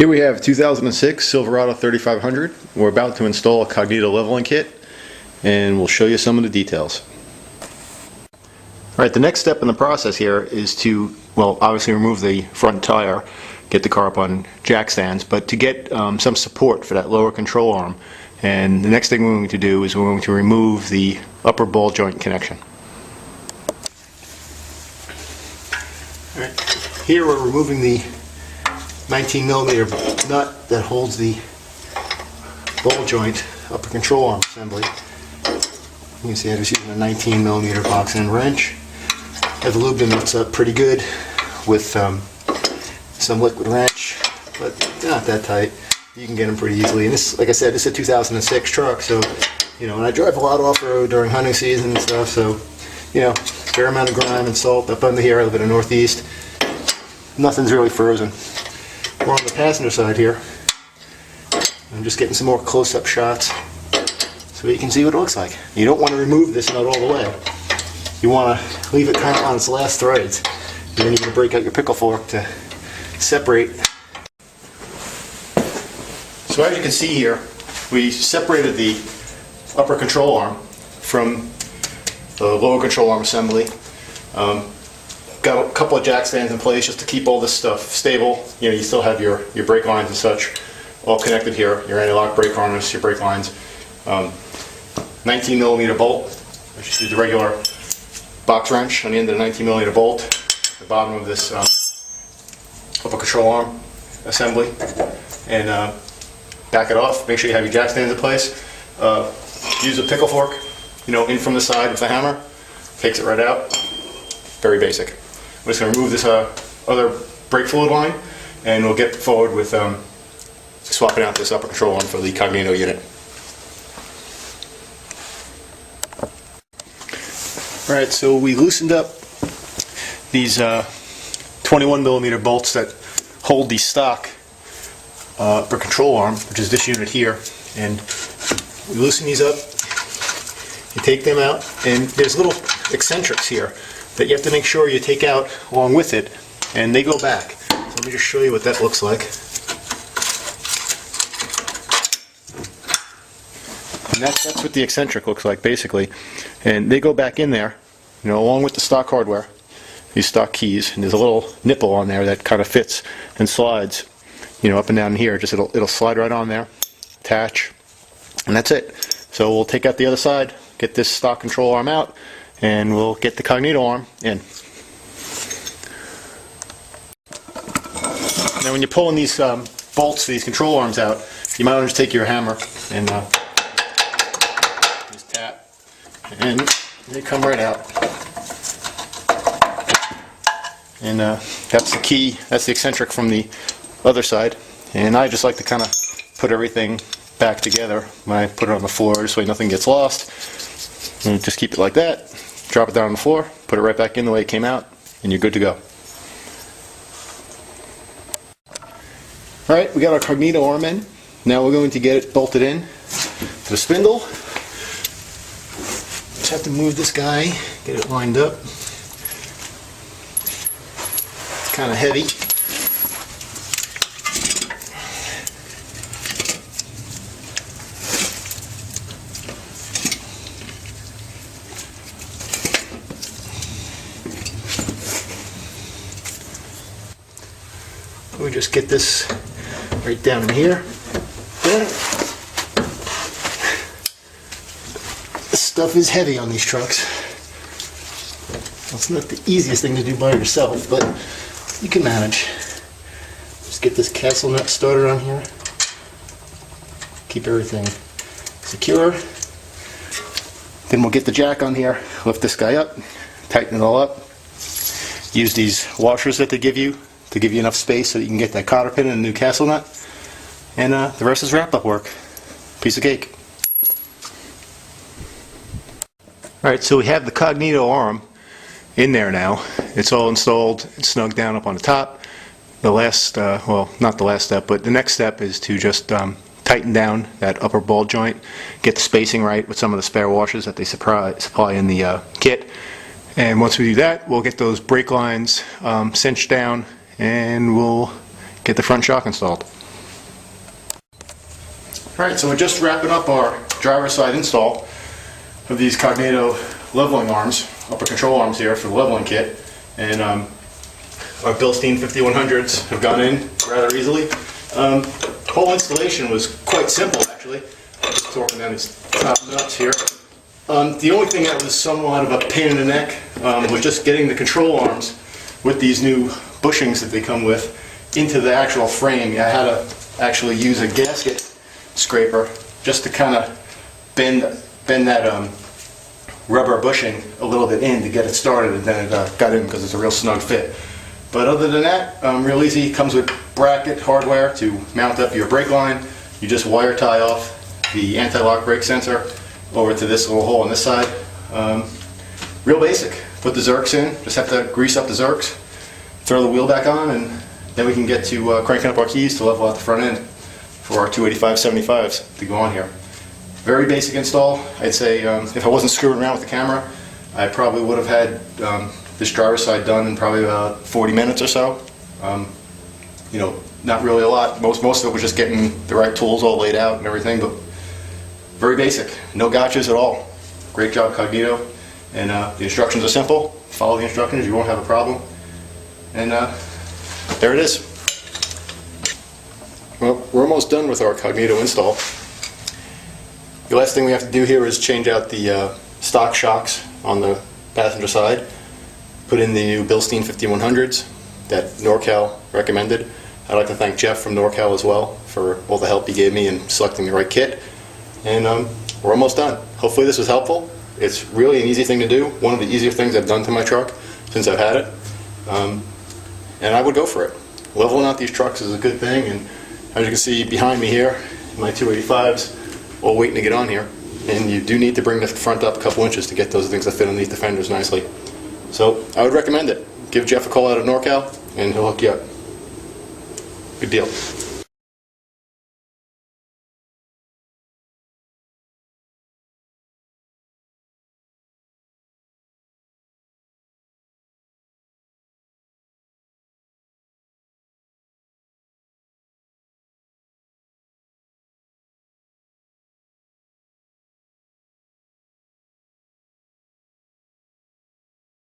Here we have 2006 Silverado 3500. We're about to install a Cognito leveling kit, and we'll show you some of the details. Alright, the next step in the process here is to, well, obviously remove the front tire, get the car up on jack stands, but to get some support for that lower control arm. And the next thing we're going to do is we're going to remove the upper ball joint connection. Alright, here we're removing the 19mm nut that holds the ball joint upper control arm assembly. You can see I was using a 19mm box end wrench. I've lubed the nuts up pretty good with some liquid wrench, but they're not that tight. You can get them pretty easily. And this, like I said, this is a 2006 truck, so you know, and I drive a lot off-road during hunting season and stuff, so you know, fair amount of grime and salt up under here. I live in the Northeast. Nothing's really frozen. We're on the passenger side here. I'm just getting some more close-up shots so you can see what it looks like. You don't want to remove this nut all the way. You want to leave it kind of on its last threads. And then you're going to break out your pickle fork to separate. So as you can see here, we separated the upper control arm from the lower control arm assembly. Got a couple of jack stands in place just to keep all this stuff stable. You know, you still have your brake lines and such all connected here, your anti-lock brake harness, your brake lines. 19mm bolt. I just use the regular box wrench on the end of the 19mm bolt at the bottom of this upper control arm assembly, and back it off. Make sure you have your jack stands in place. Use a pickle fork, you know, in from the side with the hammer. Takes it right out. Very basic. I'm just going to remove this other brake fluid line, and we'll get forward with swapping out this upper control arm for the Cognito unit. Alright, so we loosened up these 21mm bolts that hold the stock upper control arm, which is this unit here, and we loosen these up, you take them out, and there's little eccentrics here that you have to make sure you take out along with it, and they go back. So let me just show you what that looks like. And that's what the eccentric looks like basically, and they go back in there, you know, along with the stock hardware, these stock keys, and there's a little nipple on there that kind of fits and slides, you know, up and down here. Just it'll slide right on there, attach, and that's it. So we'll take out the other side, get this stock control arm out, and we'll get the Cognito arm in. Now when you're pulling these bolts, these control arms out, you might want to just take your hammer and just tap, and they come right out. And that's the key, that's the eccentric from the other side. And I just like to kind of put everything back together when I put it on the floor, just so nothing gets lost. And just keep it like that. Drop it down on the floor, put it right back in the way it came out, and you're good to go. Alright, we got our Cognito arm in. Now we're going to get it bolted in to the spindle. Just have to move this guy, get it lined up. It's kind of heavy. We just get this right down in here. This stuff is heavy on these trucks. It's not the easiest thing to do by yourself, but you can manage. Just get this castle nut started on here. Keep everything secure. Then we'll get the jack on here, lift this guy up, tighten it all up. Use these washers that they give you to give you enough space so that you can get that cotter pin and a new castle nut. And the rest is wrap-up work. Piece of cake. Alright, so we have the Cognito arm in there now. It's all installed and snugged down up on the top. The last, well, not the last step, but the next step is to just tighten down that upper ball joint, get the spacing right with some of the spare washers that they supply in the kit. And once we do that, we'll get those brake lines cinched down, and we'll get the front shock installed. Alright, so we're just wrapping up our driver's side install of these Cognito leveling arms, upper control arms here for the leveling kit. And our Bilstein 5100s have gone in rather easily. The whole installation was quite simple actually. Just torquing down these top nuts here. The only thing that was somewhat of a pain in the neck was just getting the control arms with these new bushings that they come with into the actual frame. I had to actually use a gasket scraper just to kind of bend that rubber bushing a little bit in to get it started, and then it got in because it's a real snug fit. But other than that, real easy. Comes with bracket hardware to mount up your brake line. You just wire tie off the anti-lock brake sensor over to this little hole on this side. Real basic. Put the Zerks in, just have to grease up the Zerks, throw the wheel back on, and then we can get to cranking up our keys to level out the front end for our 285/75s to go on here. Very basic install. I'd say if I wasn't screwing around with the camera, I probably would have had this driver's side done in probably about 40 minutes or so. You know, not really a lot. Most of it was just getting the right tools all laid out and everything, but very basic. No gotchas at all. Great job, Cognito. And the instructions are simple. Follow the instructions, you won't have a problem. And there it is. Well, we're almost done with our Cognito install. The last thing we have to do here is change out the stock shocks on the passenger side. Put in the new Bilstein 5100s that NorCal recommended. I'd like to thank Jeff from NorCal as well for all the help he gave me in selecting the right kit. And we're almost done. Hopefully this was helpful. It's really an easy thing to do. One of the easier things I've done to my truck since I've had it. And I would go for it. Leveling out these trucks is a good thing, and as you can see behind me here, my 285s all waiting to get on here. And you do need to bring the front up a couple inches to get those things to fit underneath the fenders nicely. So I would recommend it. Give Jeff a call out of NorCal and he'll hook you up. Good deal.